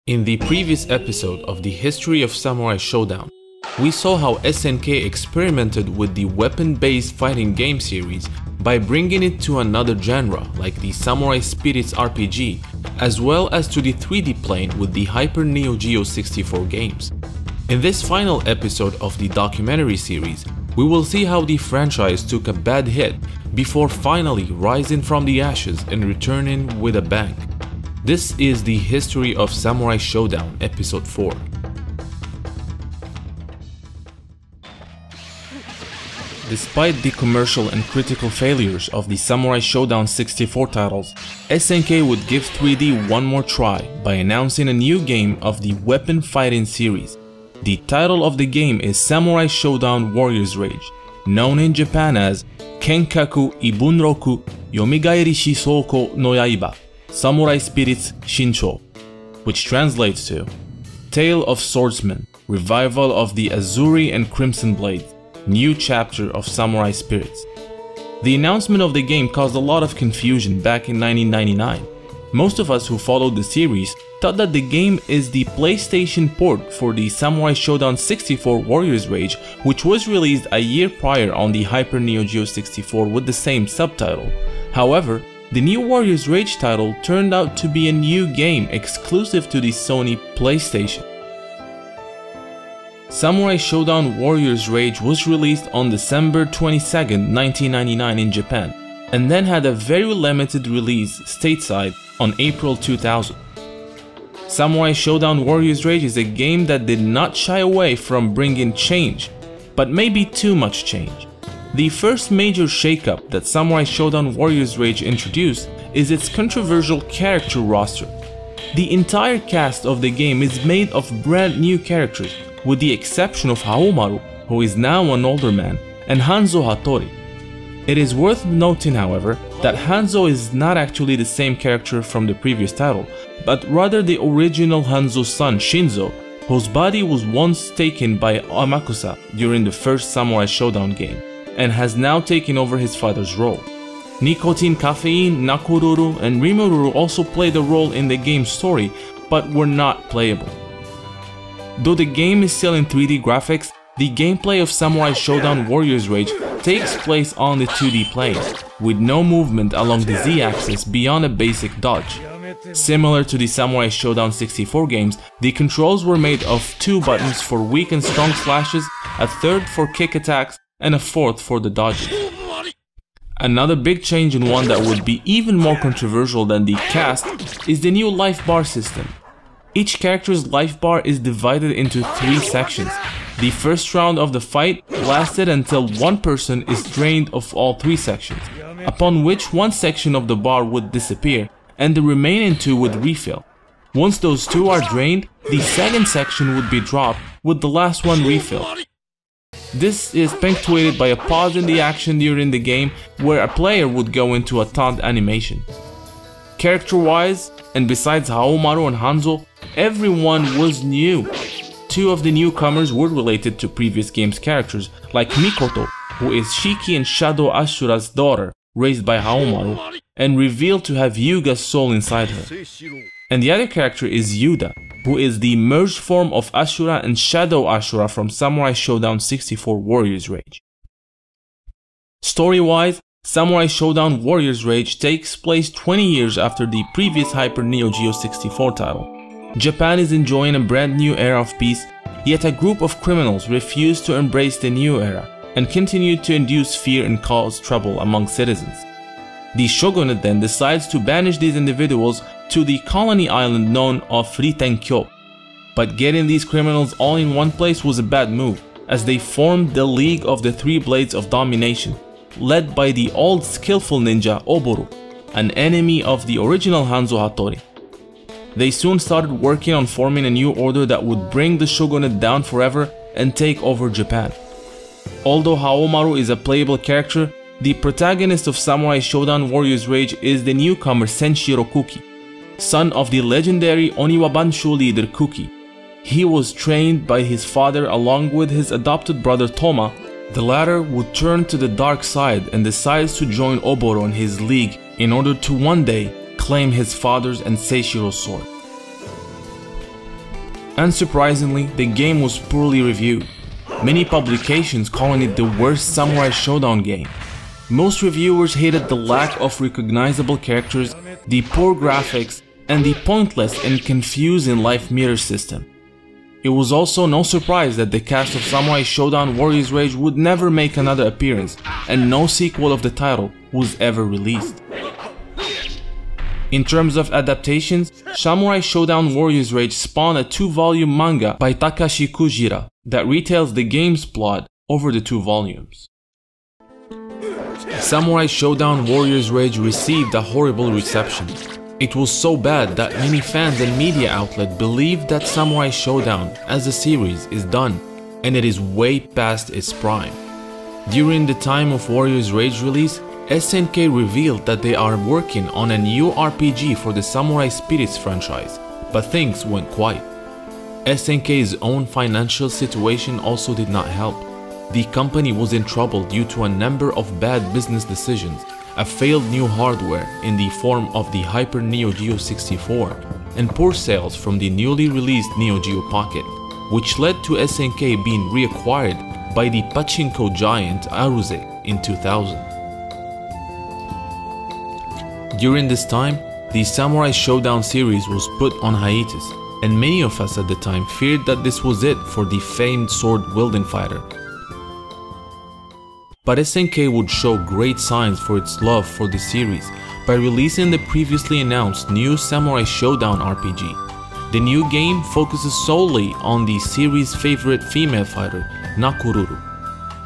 In the previous episode of the History of Samurai Shodown, we saw how SNK experimented with the weapon-based fighting game series by bringing it to another genre like the Samurai Spirits RPG, as well as to the 3D plane with the Hyper Neo Geo 64 games. In this final episode of the documentary series, we will see how the franchise took a bad hit before finally rising from the ashes and returning with a bang. This is the History of Samurai Shodown Episode 4. Despite the commercial and critical failures of the Samurai Shodown 64 titles, SNK would give 3D one more try by announcing a new game of the weapon fighting series. The title of the game is Samurai Shodown Warriors Rage, known in Japan as Kenkaku Ibunroku Yomigaeri Shisoko no Yaiba, Samurai Spirits Shincho, which translates to Tale of Swordsmen, Revival of the Azuri and Crimson Blades, New Chapter of Samurai Spirits. The announcement of the game caused a lot of confusion back in 1999. Most of us who followed the series thought that the game is the PlayStation port for the Samurai Shodown 64 Warriors Rage, which was released a year prior on the Hyper Neo Geo 64 with the same subtitle. However, the new Warriors Rage title turned out to be a new game exclusive to the Sony PlayStation. Samurai Shodown Warriors Rage was released on December 22, 1999 in Japan, and then had a very limited release stateside on April 2000. Samurai Shodown Warriors Rage is a game that did not shy away from bringing change, but maybe too much change. The first major shakeup that Samurai Shodown Warriors Rage introduced is its controversial character roster. The entire cast of the game is made of brand new characters, with the exception of Haomaru, who is now an older man, and Hanzo Hattori. It is worth noting, however, that Hanzo is not actually the same character from the previous title, but rather the original Hanzo's son Shinzo, whose body was once taken by Amakusa during the first Samurai Shodown game, and has now taken over his father's role. Nicotine Caffeine, Nakoruru, and Rimururu also played a role in the game's story, but were not playable. Though the game is still in 3D graphics, the gameplay of Samurai Shodown Warriors Rage takes place on the 2D plane, with no movement along the Z-axis beyond a basic dodge. Similar to the Samurai Shodown 64 games, the controls were made of 2 buttons for weak and strong slashes, a third for kick attacks, and a fourth for the dodges. Another big change, and one that would be even more controversial than the cast, is the new life bar system. Each character's life bar is divided into 3 sections. The first round of the fight lasted until one person is drained of all 3 sections, upon which one section of the bar would disappear and the remaining 2 would refill. Once those 2 are drained, the second section would be dropped with the last one refilled. This is punctuated by a pause in the action during the game where a player would go into a taunt animation. Character-wise, and besides Haomaru and Hanzo, everyone was new. 2 of the newcomers were related to previous games' characters, like Mikoto, who is Shiki and Shadow Ashura's daughter, raised by Haomaru, and revealed to have Yuga's soul inside her. And the other character is Yuda, who is the merged form of Ashura and Shadow Ashura from Samurai Shodown 64 Warriors Rage. Story-wise, Samurai Shodown Warriors Rage takes place 20 years after the previous Hyper Neo Geo 64 title. Japan is enjoying a brand new era of peace, yet a group of criminals refuse to embrace the new era and continue to induce fear and cause trouble among citizens. The shogunate then decides to banish these individuals to the colony island known of Ritenkyo. But getting these criminals all in one place was a bad move, as they formed the League of the Three Blades of Domination, led by the old skillful ninja Oboru, an enemy of the original Hanzo Hattori. They soon started working on forming a new order that would bring the shogunate down forever and take over Japan. Although Haomaru is a playable character, the protagonist of Samurai Shodown Warriors Rage is the newcomer Senshiro Kuki, son of the legendary Oniwa Bansho leader Kuki. He was trained by his father along with his adopted brother Toma. The latter would turn to the dark side and decides to join Oboro in his league in order to one day claim his father's and Seishiro's sword. Unsurprisingly, the game was poorly reviewed, many publications calling it the worst Samurai Shodown game. Most reviewers hated the lack of recognizable characters, the poor graphics, and the pointless and confusing life meter system. It was also no surprise that the cast of Samurai Shodown Warriors Rage would never make another appearance, and no sequel of the title was ever released. In terms of adaptations, Samurai Shodown Warriors Rage spawned a 2-volume manga by Takashi Kujira that retells the game's plot over the 2 volumes. Samurai Shodown Warriors Rage received a horrible reception. It was so bad that many fans and media outlets believed that Samurai Shodown as a series is done, and it is way past its prime. During the time of Warriors Rage release, SNK revealed that they are working on a new RPG for the Samurai Spirits franchise, but things went quiet. SNK's own financial situation also did not help. The company was in trouble due to a number of bad business decisions, a failed new hardware in the form of the Hyper Neo Geo 64, and poor sales from the newly released Neo Geo Pocket, which led to SNK being reacquired by the pachinko giant Aruze in 2000. During this time, the Samurai Shodown series was put on hiatus, and many of us at the time feared that this was it for the famed sword-wielding fighter. But SNK would show great signs for its love for the series by releasing the previously announced new Samurai Shodown RPG. The new game focuses solely on the series' favorite female fighter, Nakururu.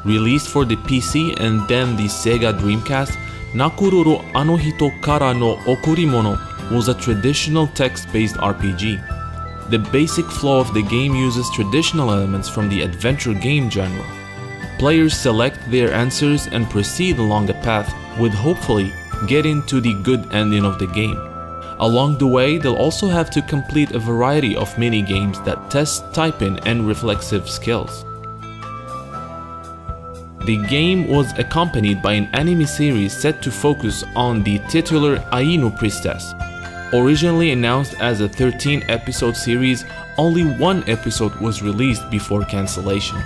Released for the PC and then the Sega Dreamcast, Nakururu Ano Hito Kara no Okurimono was a traditional text-based RPG. The basic flow of the game uses traditional elements from the adventure game genre. Players select their answers and proceed along a path with hopefully getting to the good ending of the game. Along the way, they'll also have to complete a variety of mini-games that test typing and reflexive skills. The game was accompanied by an anime series set to focus on the titular Ainu priestess. Originally announced as a 13-episode series, only 1 episode was released before cancellation.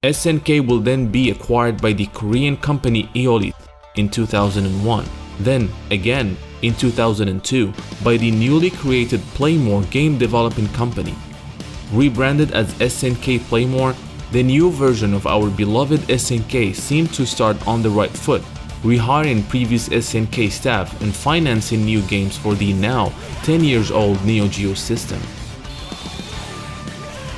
SNK will then be acquired by the Korean company Eolith in 2001, then again in 2002 by the newly created Playmore game developing company. Rebranded as SNK Playmore, the new version of our beloved SNK seemed to start on the right foot, rehiring previous SNK staff and financing new games for the now 10 years old Neo Geo system.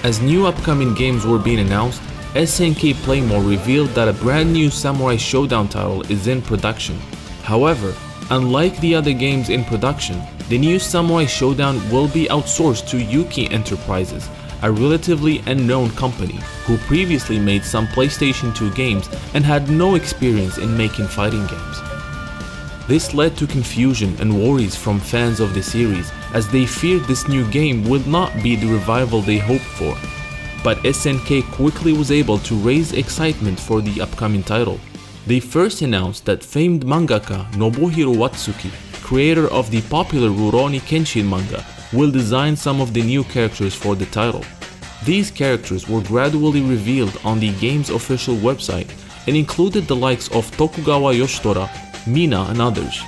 As new upcoming games were being announced, SNK Playmore revealed that a brand new Samurai Shodown title is in production. However, unlike the other games in production, the new Samurai Shodown will be outsourced to Yuki Enterprises, a relatively unknown company who previously made some PlayStation 2 games and had no experience in making fighting games. This led to confusion and worries from fans of the series, as they feared this new game would not be the revival they hoped for. But SNK quickly was able to raise excitement for the upcoming title. They first announced that famed mangaka Nobuhiro Watsuki, creator of the popular Rurouni Kenshin manga, will design some of the new characters for the title. These characters were gradually revealed on the game's official website and included the likes of Tokugawa Yoshitora, Mina and others.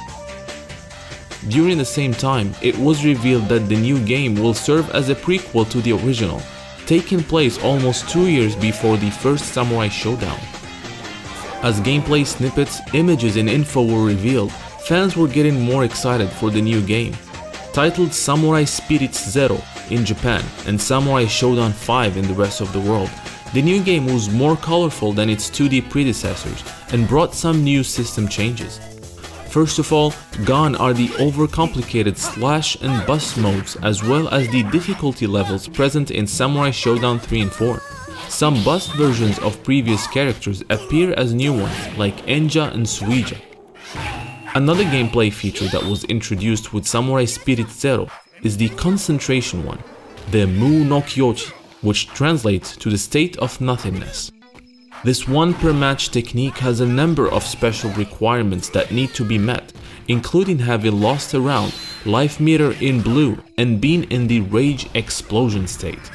During the same time, it was revealed that the new game will serve as a prequel to the original, taking place almost 2 years before the first Samurai Shodown. As gameplay snippets, images and info were revealed, fans were getting more excited for the new game. Titled Samurai Spirits Zero in Japan and Samurai Shodown 5 in the rest of the world, the new game was more colorful than its 2D predecessors and brought some new system changes. First of all, gone are the overcomplicated slash and bust modes as well as the difficulty levels present in Samurai Shodown 3 and 4. Some bust versions of previous characters appear as new ones like Enja and Suija. Another gameplay feature that was introduced with Samurai Spirits Zero is the concentration one, the Mu no Kyochi, which translates to the state of nothingness. This one per match technique has a number of special requirements that need to be met, including having lost a round life meter in blue, and being in the rage explosion state.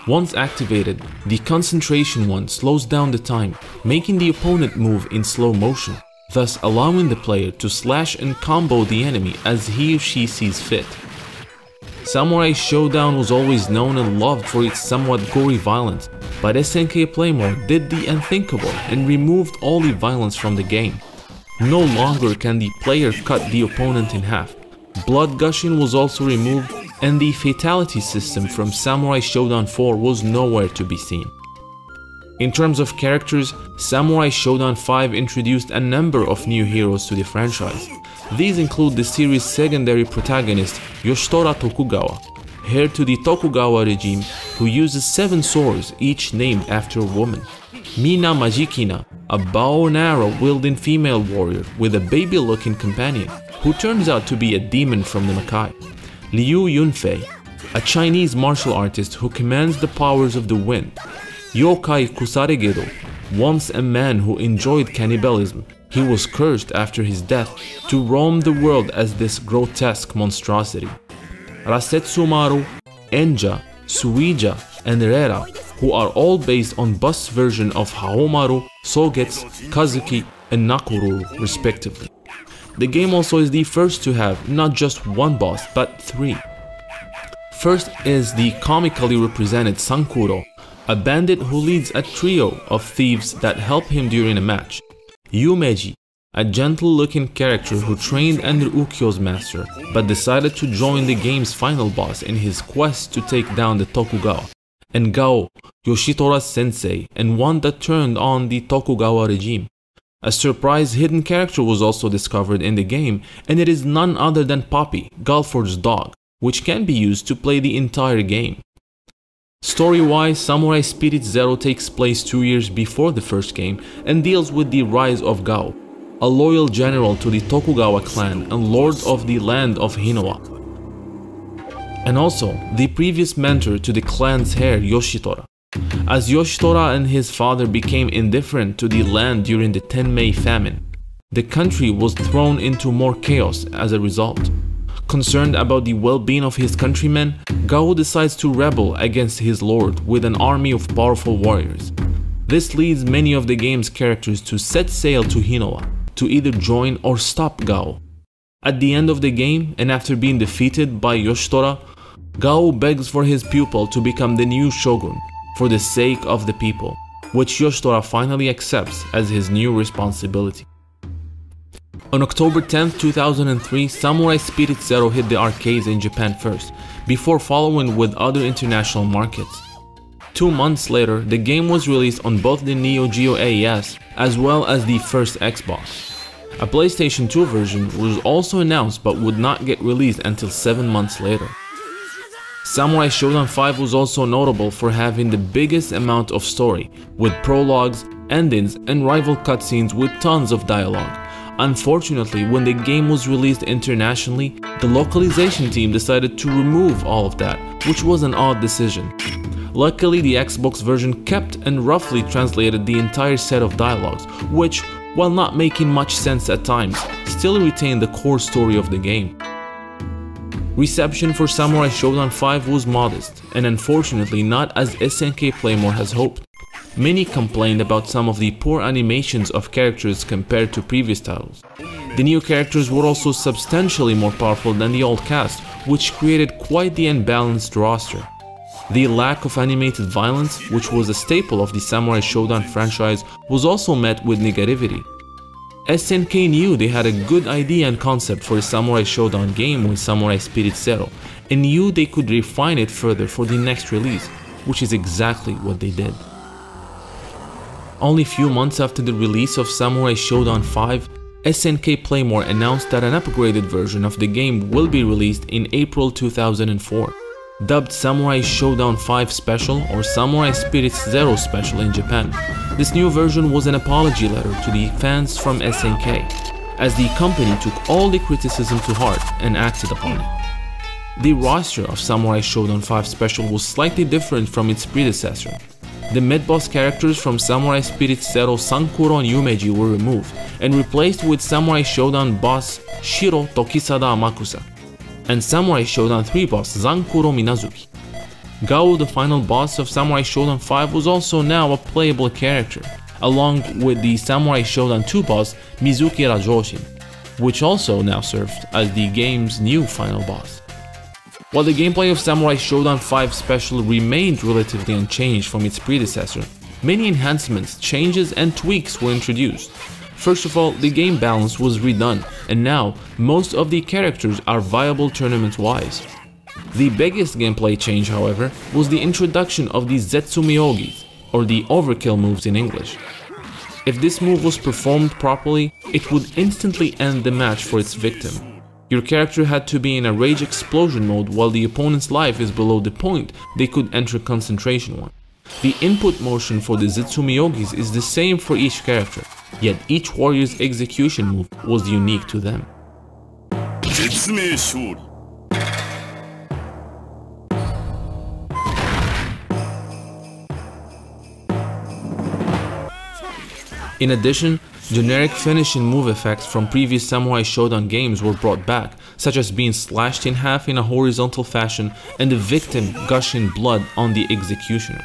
Once activated, the concentration one slows down the time, making the opponent move in slow motion, thus allowing the player to slash and combo the enemy as he or she sees fit. Samurai Shodown was always known and loved for its somewhat gory violence, but SNK Playmore did the unthinkable and removed all the violence from the game. No longer can the player cut the opponent in half. Blood gushing was also removed, and the fatality system from Samurai Shodown 4 was nowhere to be seen. In terms of characters, Samurai Shodown 5 introduced a number of new heroes to the franchise. These include the series' secondary protagonist Yoshitora Tokugawa, heir to the Tokugawa regime, who uses 7 swords, each named after a woman. Mina Majikina, a bow and arrow wielding female warrior with a baby-looking companion, who turns out to be a demon from the Makai. Liu Yunfei, a Chinese martial artist who commands the powers of the wind. Yokai Kusaregedo, once a man who enjoyed cannibalism, he was cursed after his death to roam the world as this grotesque monstrosity. Rasetsumaru, Enja, Suija, and Rera, who are all based on bus version of Haomaru, Sogetsu, Kazuki, and Nakoruru respectively. The game also is the first to have not just one boss, but 3. First is the comically represented Sankuro, a bandit who leads a trio of thieves that help him during a match. Yumeji, a gentle-looking character who trained under Ukyo's master, but decided to join the game's final boss in his quest to take down the Tokugawa. And Gao, Yoshitora's sensei, and one that turned on the Tokugawa regime. A surprise hidden character was also discovered in the game, and it is none other than Poppy, Galford's dog, which can be used to play the entire game. Story-wise, Samurai Spirit Zero takes place 2 years before the first game and deals with the rise of Gao, a loyal general to the Tokugawa clan and lord of the land of Hinowa, and also the previous mentor to the clan's heir Yoshitora. As Yoshitora and his father became indifferent to the land during the Tenmei famine, the country was thrown into more chaos as a result. Concerned about the well-being of his countrymen, Gao decides to rebel against his lord with an army of powerful warriors. This leads many of the game's characters to set sail to Hinowa, to either join or stop Gao. At the end of the game, and after being defeated by Yoshitora, Gao begs for his pupil to become the new shogun, for the sake of the people, which Yoshitora finally accepts as his new responsibility. On October 10, 2003, Samurai Spirit Zero hit the arcades in Japan first, before following with other international markets. 2 months later, the game was released on both the Neo Geo AES as well as the first Xbox. A PlayStation 2 version was also announced but would not get released until 7 months later. Samurai Shodown 5 was also notable for having the biggest amount of story, with prologues, endings, and rival cutscenes with tons of dialogue. Unfortunately, when the game was released internationally, the localization team decided to remove all of that, which was an odd decision. Luckily, the Xbox version kept and roughly translated the entire set of dialogues, which, while not making much sense at times, still retained the core story of the game. Reception for Samurai Shodown 5 was modest, and unfortunately not as SNK Playmore has hoped. Many complained about some of the poor animations of characters compared to previous titles. The new characters were also substantially more powerful than the old cast, which created quite the unbalanced roster. The lack of animated violence, which was a staple of the Samurai Shodown franchise, was also met with negativity. SNK knew they had a good idea and concept for a Samurai Shodown game with Samurai Spirit Zero, and knew they could refine it further for the next release, which is exactly what they did. Only few months after the release of Samurai Shodown 5, SNK Playmore announced that an upgraded version of the game will be released in April 2004. Dubbed Samurai Shodown 5 Special or Samurai Spirit Zero Special in Japan, this new version was an apology letter to the fans from SNK, as the company took all the criticism to heart and acted upon it. The roster of Samurai Shodown 5 Special was slightly different from its predecessor. The mid-boss characters from Samurai Spirit Zero Sankuro and Yumeji were removed and replaced with Samurai Shodown boss Shiro Tokisada Amakusa. and Samurai Shodown 3 boss Zankuro Minazuki. Gao, the final boss of Samurai Shodown 5, was also now a playable character, along with the Samurai Shodown 2 boss Mizuki Rajoshin, which also now served as the game's new final boss. While the gameplay of Samurai Shodown 5 Special remained relatively unchanged from its predecessor, many enhancements, changes, and tweaks were introduced. First of all, the game balance was redone, and now most of the characters are viable tournament-wise. The biggest gameplay change, however, was the introduction of the Zetsumiogis, or the overkill moves in English. If this move was performed properly, it would instantly end the match for its victim. Your character had to be in a rage explosion mode while the opponent's life is below the point they could enter concentration one. The input motion for the Zetsumiogis is the same for each character, yet each warrior's execution move was unique to them. In addition, generic finishing move effects from previous Samurai Shodown games were brought back, such as being slashed in half in a horizontal fashion and the victim gushing blood on the executioner.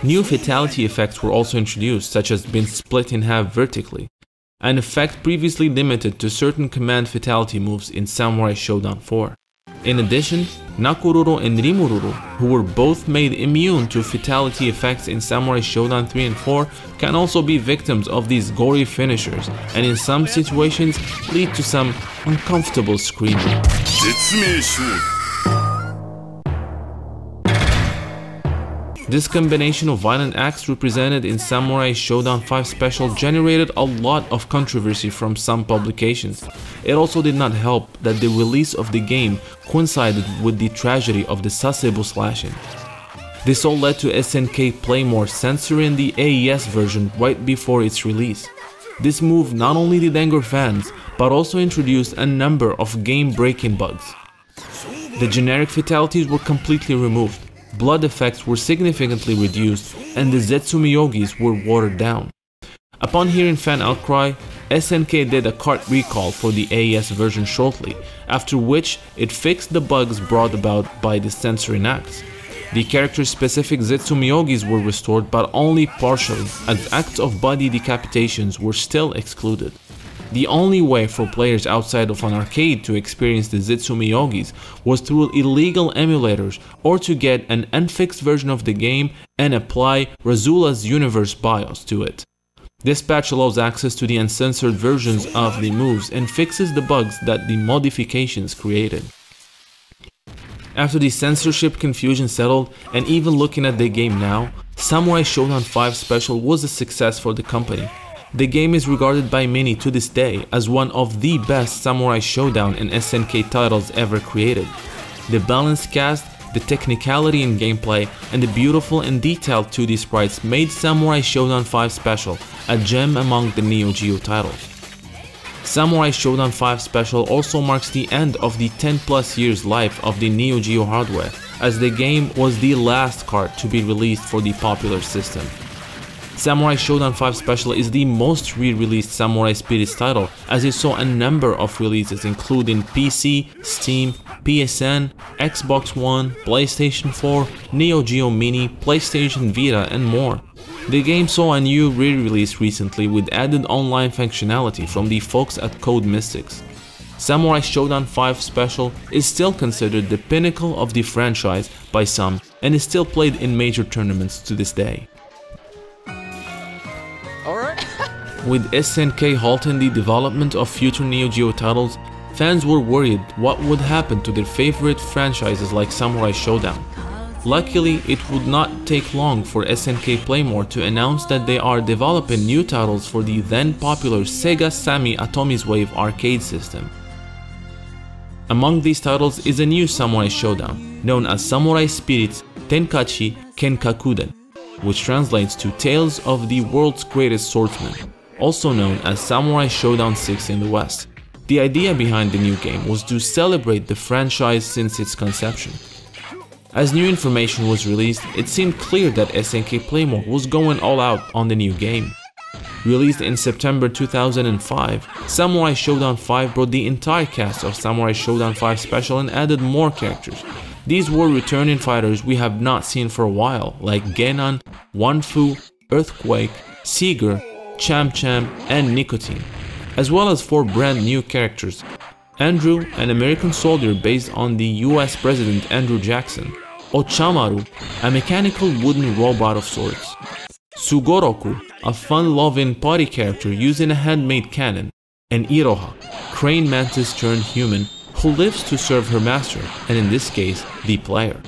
New fatality effects were also introduced, such as being split in half vertically, an effect previously limited to certain command fatality moves in Samurai Shodown 4. In addition, Nakororo and Rimururu, who were both made immune to fatality effects in Samurai Shodown 3 and 4, can also be victims of these gory finishers and in some situations lead to some uncomfortable screaming. This combination of violent acts represented in Samurai Shodown 5 Special generated a lot of controversy from some publications. It also did not help that the release of the game coincided with the tragedy of the Sasebo slashing. This all led to SNK Playmore censoring the AES version right before its release. This move not only did anger fans, but also introduced a number of game-breaking bugs. The generic fatalities were completely removed. Blood effects were significantly reduced and the Zetsumiogis were watered down. Upon hearing fan outcry, SNK did a cart recall for the AES version shortly, after which it fixed the bugs brought about by the censoring acts. The character-specific Zetsumiogis were restored but only partially, as acts of body decapitations were still excluded. The only way for players outside of an arcade to experience the Zetsumiogis was through illegal emulators or to get an unfixed version of the game and apply Razula's Universe BIOS to it. This patch allows access to the uncensored versions of the moves and fixes the bugs that the modifications created. After the censorship confusion settled, and even looking at the game now, Samurai Shodown 5 Special was a success for the company. The game is regarded by many to this day as one of the best Samurai Shodown and SNK titles ever created. The balanced cast, the technicality in gameplay, and the beautiful and detailed 2D sprites made Samurai Shodown 5 Special a gem among the Neo Geo titles. Samurai Shodown 5 Special also marks the end of the 10+ years life of the Neo Geo hardware, as the game was the last card to be released for the popular system. Samurai Shodown 5 Special is the most re-released Samurai Spirits title, as it saw a number of releases including PC, Steam, PSN, Xbox One, PlayStation 4, Neo Geo Mini, PlayStation Vita, and more. The game saw a new re-release recently with added online functionality from the folks at Code Mystics. Samurai Shodown 5 Special is still considered the pinnacle of the franchise by some and is still played in major tournaments to this day. With SNK halting the development of future Neo Geo titles, fans were worried what would happen to their favorite franchises like Samurai Shodown. Luckily, it would not take long for SNK Playmore to announce that they are developing new titles for the then popular Sega Sammy Atomic Wave arcade system. Among these titles is a new Samurai Shodown, known as Samurai Spirits Tenkachi Kenkakuden, which translates to Tales of the World's Greatest Swordsman, also known as Samurai Shodown 6 in the West. The idea behind the new game was to celebrate the franchise since its conception. As new information was released, it seemed clear that SNK Playmore was going all out on the new game. Released in September 2005, Samurai Shodown 5 brought the entire cast of Samurai Shodown 5 Special and added more characters. These were returning fighters we have not seen for a while, like Genan, Wanfu, Earthquake, Seeger, Cham Cham, and Nicotine, as well as 4 brand new characters: Andrew, an American soldier based on the US President Andrew Jackson; Ochamaru, a mechanical wooden robot of sorts; Sugoroku, a fun-loving party character using a handmade cannon; and Iroha, crane mantis turned human who lives to serve her master, and in this case, the player.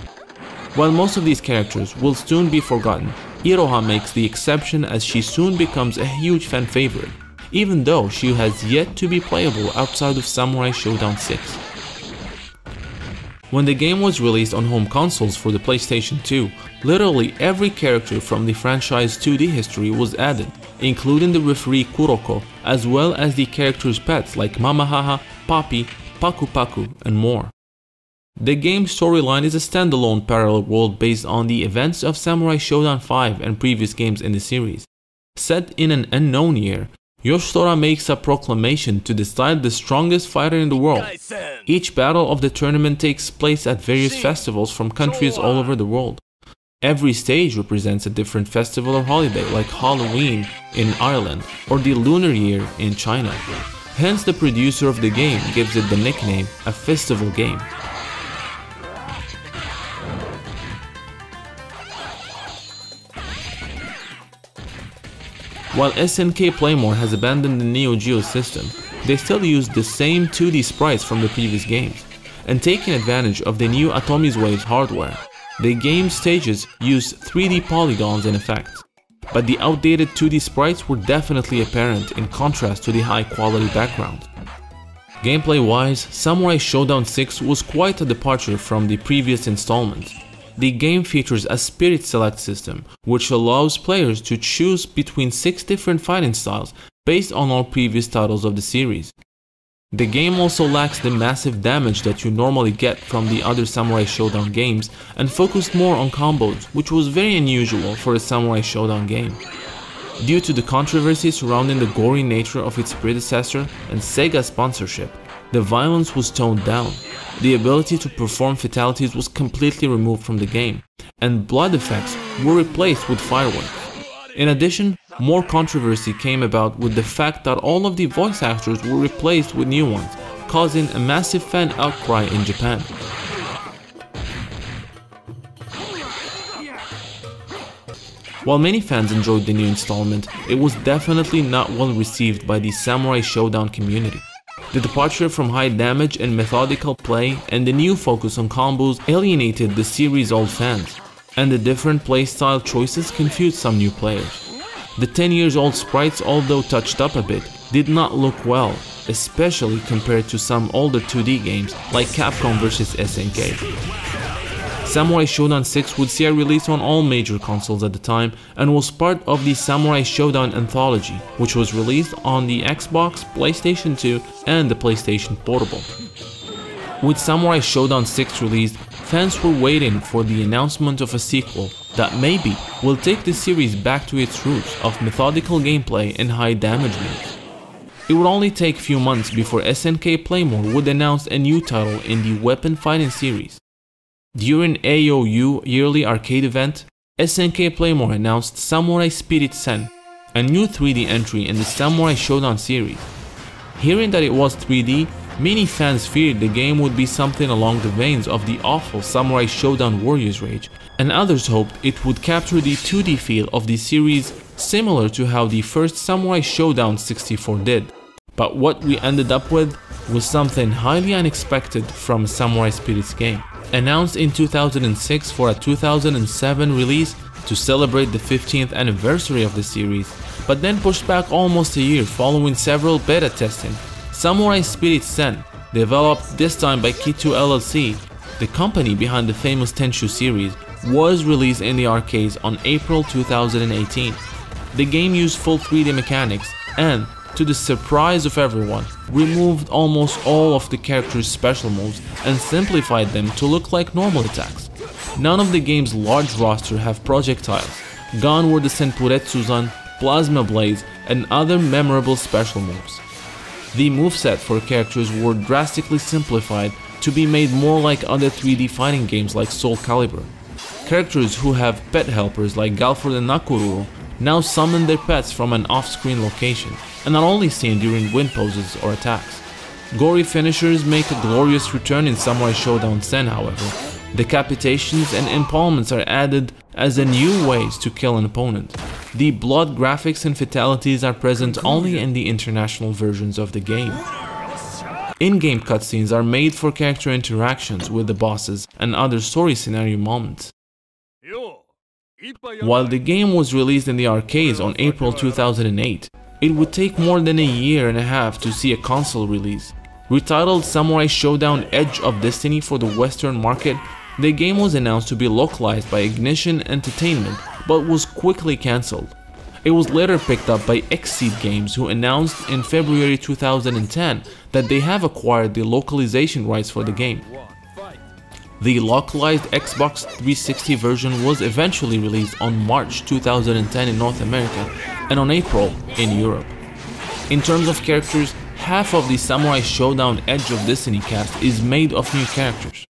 While most of these characters will soon be forgotten, Iroha makes the exception as she soon becomes a huge fan favorite, even though she has yet to be playable outside of Samurai Shodown 6. When the game was released on home consoles for the PlayStation 2, literally every character from the franchise 2D history was added, including the referee Kuroko, as well as the characters' pets like Mamahaha, Papi, Paku Paku, and more. The game's storyline is a standalone parallel world based on the events of Samurai Shodown 5 and previous games in the series. Set in an unknown year, Yoshitora makes a proclamation to decide the strongest fighter in the world. Each battle of the tournament takes place at various festivals from countries all over the world. Every stage represents a different festival or holiday, like Halloween in Ireland or the Lunar Year in China. Hence, the producer of the game gives it the nickname, a festival game. While SNK Playmore has abandoned the Neo Geo system, they still use the same 2D sprites from the previous games, and taking advantage of the new Atomic Waves hardware. The game's stages use 3D polygons and effects, but the outdated 2D sprites were definitely apparent in contrast to the high-quality background. Gameplay-wise, Samurai Shodown 6 was quite a departure from the previous installments. The game features a spirit select system, which allows players to choose between 6 different fighting styles based on all previous titles of the series. The game also lacks the massive damage that you normally get from the other Samurai Shodown games and focused more on combos, which was very unusual for a Samurai Shodown game. Due to the controversy surrounding the gory nature of its predecessor and Sega sponsorship, the violence was toned down. The ability to perform fatalities was completely removed from the game, and blood effects were replaced with fireworks. In addition, more controversy came about with the fact that all of the voice actors were replaced with new ones, causing a massive fan outcry in Japan. While many fans enjoyed the new installment, it was definitely not well received by the Samurai Shodown community. The departure from high damage and methodical play and the new focus on combos alienated the series' old fans, and the different playstyle choices confused some new players. The 10-year-old sprites, although touched up a bit, did not look well, especially compared to some older 2D games like Capcom vs SNK. Samurai Shodown 6 would see a release on all major consoles at the time and was part of the Samurai Shodown Anthology, which was released on the Xbox, PlayStation 2 and the PlayStation Portable. With Samurai Shodown 6 released, fans were waiting for the announcement of a sequel that maybe will take the series back to its roots of methodical gameplay and high damage moves. It would only take few months before SNK Playmore would announce a new title in the weapon fighting series. During AOU yearly arcade event, SNK Playmore announced Samurai Spirit Sen, a new 3D entry in the Samurai Shodown series. Hearing that it was 3D, many fans feared the game would be something along the veins of the awful Samurai Shodown Warriors Rage, and others hoped it would capture the 2D feel of the series similar to how the first Samurai Shodown 64 did. But what we ended up with was something highly unexpected from a Samurai Spirits game. Announced in 2006 for a 2007 release to celebrate the 15th anniversary of the series, but then pushed back almost a year following several beta testing, Samurai Spirit Sen, developed this time by Kitu LLC, the company behind the famous Tenchu series, was released in the arcades on April 2018. The game used full 3D mechanics and, to the surprise of everyone, removed almost all of the characters' special moves and simplified them to look like normal attacks. None of the game's large roster have projectiles. Gone were the Senpuretsuzan, plasma blades, and other memorable special moves. The moveset for characters were drastically simplified to be made more like other 3D fighting games like Soul Calibur. Characters who have pet helpers like Galford and Nakoruru now summon their pets from an off-screen location and are only seen during win poses or attacks. Gory finishers make a glorious return in Samurai Shodown Sen, however. Decapitations and impalements are added as a new ways to kill an opponent. The blood graphics and fatalities are present only in the international versions of the game. In-game cutscenes are made for character interactions with the bosses and other story scenario moments. While the game was released in the arcades on April 2008, it would take more than a year and a half to see a console release. Retitled Samurai Shodown Edge of Destiny for the Western market, the game was announced to be localized by Ignition Entertainment, but was quickly cancelled. It was later picked up by Xseed Games, who announced in February 2010 that they have acquired the localization rights for the game. The localized Xbox 360 version was eventually released on March 2010 in North America and on April in Europe. In terms of characters, half of the Samurai Shodown Edge of Destiny cast is made of new characters.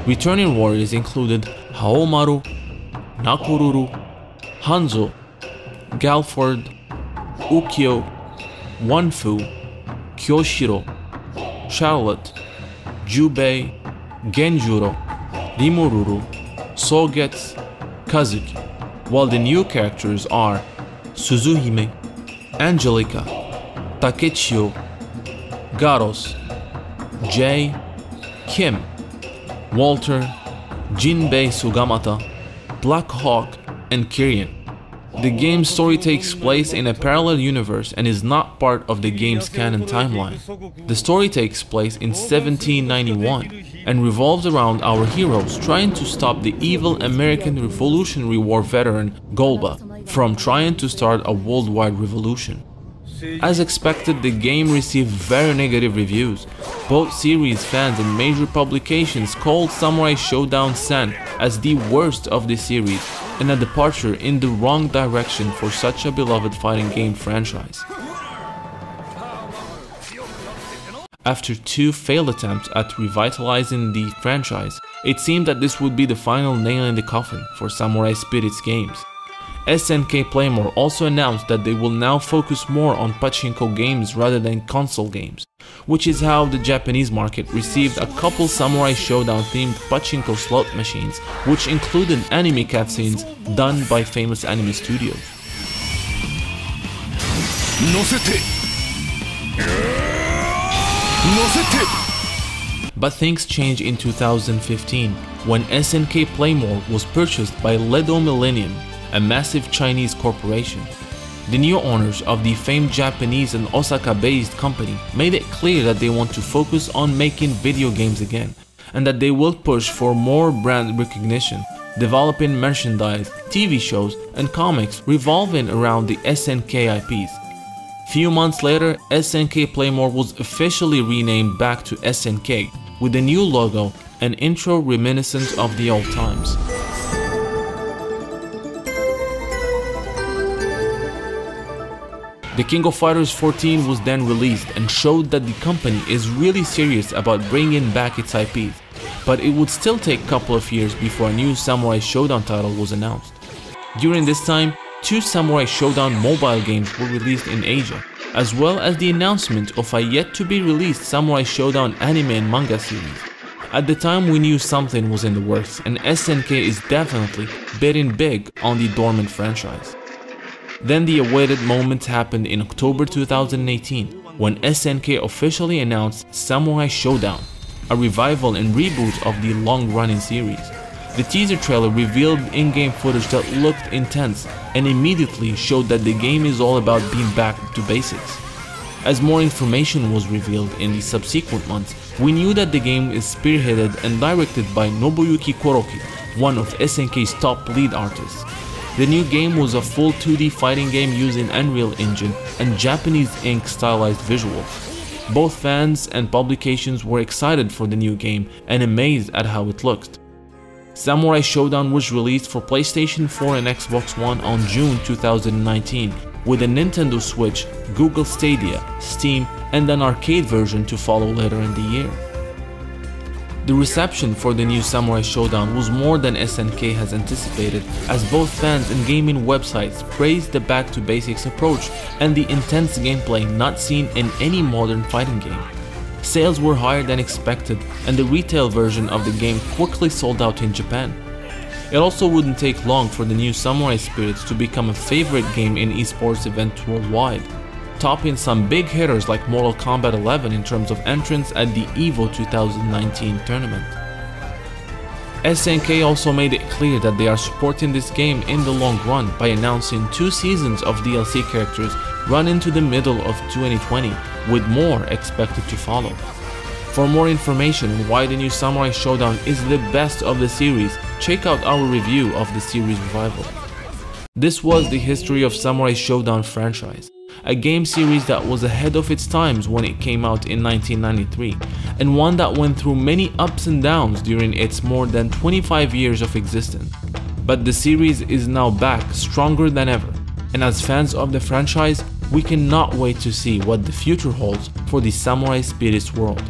Returning warriors included Haomaru, Nakoruru, Hanzo, Galford, Ukyo, Wanfu, Kyoshiro, Charlotte, Jubei, Genjuro, Rimururu, Sogetsu, Kazuki, while the new characters are Suzuhime, Angelica, Takechio, Garos, Jay, Kim, Walter, Jinbei Sugamata, Black Hawk, and Kirin. The game's story takes place in a parallel universe and is not part of the game's canon timeline. The story takes place in 1791 and revolves around our heroes trying to stop the evil American Revolutionary War veteran Golba from trying to start a worldwide revolution. As expected, the game received very negative reviews. Both series fans and major publications called Samurai Shodown Sen as the worst of the series and a departure in the wrong direction for such a beloved fighting game franchise. After two failed attempts at revitalizing the franchise, it seemed that this would be the final nail in the coffin for Samurai Spirit's games. SNK Playmore also announced that they will now focus more on pachinko games rather than console games, which is how the Japanese market received a couple Samurai Shodown themed pachinko slot machines, which included anime cutscenes done by famous anime studios. But things changed in 2015 when SNK Playmore was purchased by Ledo Millennium, a massive Chinese corporation. The new owners of the famed Japanese and Osaka-based company made it clear that they want to focus on making video games again, and that they will push for more brand recognition, developing merchandise, TV shows, and comics revolving around the SNK IPs. Few months later, SNK Playmore was officially renamed back to SNK, with a new logo and intro reminiscent of the old times. The King of Fighters 14 was then released and showed that the company is really serious about bringing back its IPs, but it would still take a couple of years before a new Samurai Shodown title was announced. During this time, two Samurai Shodown mobile games were released in Asia, as well as the announcement of a yet-to-be-released Samurai Shodown anime and manga series. At the time, we knew something was in the works, and SNK is definitely betting big on the dormant franchise. Then the awaited moment happened in October 2018 when SNK officially announced Samurai Shodown, a revival and reboot of the long-running series. The teaser trailer revealed in-game footage that looked intense and immediately showed that the game is all about being back to basics. As more information was revealed in the subsequent months, we knew that the game is spearheaded and directed by Nobuyuki Koroki, one of SNK's top lead artists. The new game was a full 2D fighting game using Unreal Engine and Japanese ink stylized visuals. Both fans and publications were excited for the new game and amazed at how it looked. Samurai Shodown was released for PlayStation 4 and Xbox One on June 2019, with a Nintendo Switch, Google Stadia, Steam, and an arcade version to follow later in the year. The reception for the new Samurai Shodown was more than SNK has anticipated, as both fans and gaming websites praised the back-to-basics approach and the intense gameplay not seen in any modern fighting game. Sales were higher than expected, and the retail version of the game quickly sold out in Japan. It also wouldn't take long for the new Samurai Spirits to become a favorite game in esports events worldwide, topping some big hitters like Mortal Kombat 11 in terms of entrance at the EVO 2019 tournament. SNK also made it clear that they are supporting this game in the long run by announcing 2 seasons of DLC characters run into the middle of 2020, with more expected to follow. For more information on why the new Samurai Shodown is the best of the series, check out our review of the series revival. This was the history of Samurai Shodown franchise, a game series that was ahead of its times when it came out in 1993, and one that went through many ups and downs during its more than 25 years of existence. But the series is now back stronger than ever, and as fans of the franchise, we cannot wait to see what the future holds for the Samurai Spirits world.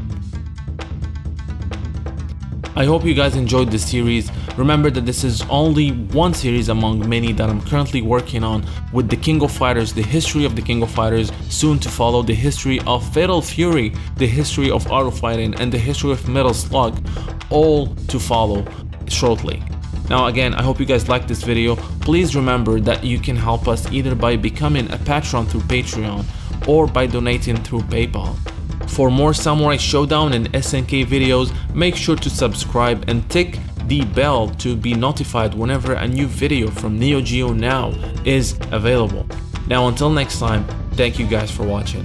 I hope you guys enjoyed this series. Remember that this is only one series among many that I'm currently working on, with the King of Fighters, the history of the King of Fighters, soon to follow the history of Fatal Fury, the history of auto fighting, and the history of Metal Slug, all to follow shortly. Now again, I hope you guys liked this video. Please remember that you can help us either by becoming a patron through Patreon or by donating through PayPal. For more Samurai Shodown and SNK videos, make sure to subscribe and tick the bell to be notified whenever a new video from Neo Geo Now is available. Now until next time, thank you guys for watching.